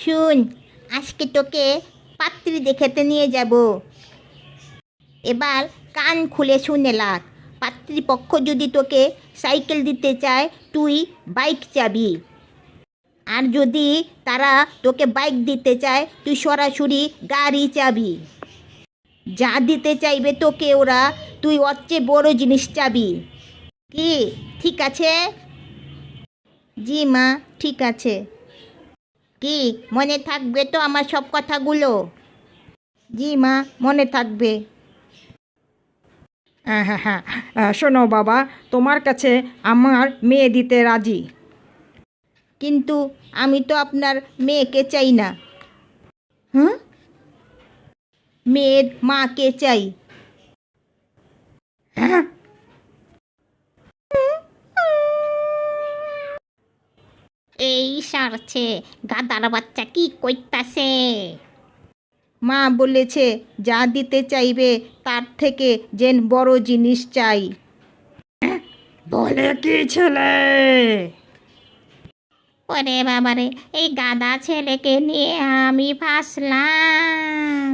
শুন, আজকে তোকে পাত্রী দেখাতে নিয়ে যাব। এবার কান খুলে শুনে লাগ। পাত্রীপক্ষ যদি তোকে সাইকেল দিতে চায়, তুই বাইক চাবি। আর যদি তারা তোকে বাইক দিতে চায়, তুই সরাসরি গাড়ি চাবি। যা দিতে চাইবে তোকে ওরা, তুই ওর চেয়ে বড় জিনিস চাবি। কি ঠিক আছে? জি মা, ঠিক আছে। কি মনে থাকবে তো আমার সব কথাগুলো? জি মা, মনে থাকবে। হ্যাঁ হ্যাঁ হ্যাঁ, শোনো বাবা, তোমার কাছে আমার মেয়ে দিতে রাজি। কিন্তু আমি তো আপনার মেয়েকে চাই না। হ্যাঁ, মেয়ের মাকে চাই। হ্যাঁ, এই সারছে, গাদার বাচ্চা কি কইতাছে? মা বলেছে যা দিতে চাইবে তার থেকে যেন বড় জিনিস চাই। বলে কি ছেলে? ওরে বাবারে, এই গাদা ছেলেকে নিয়ে আমি ফাঁসলাম।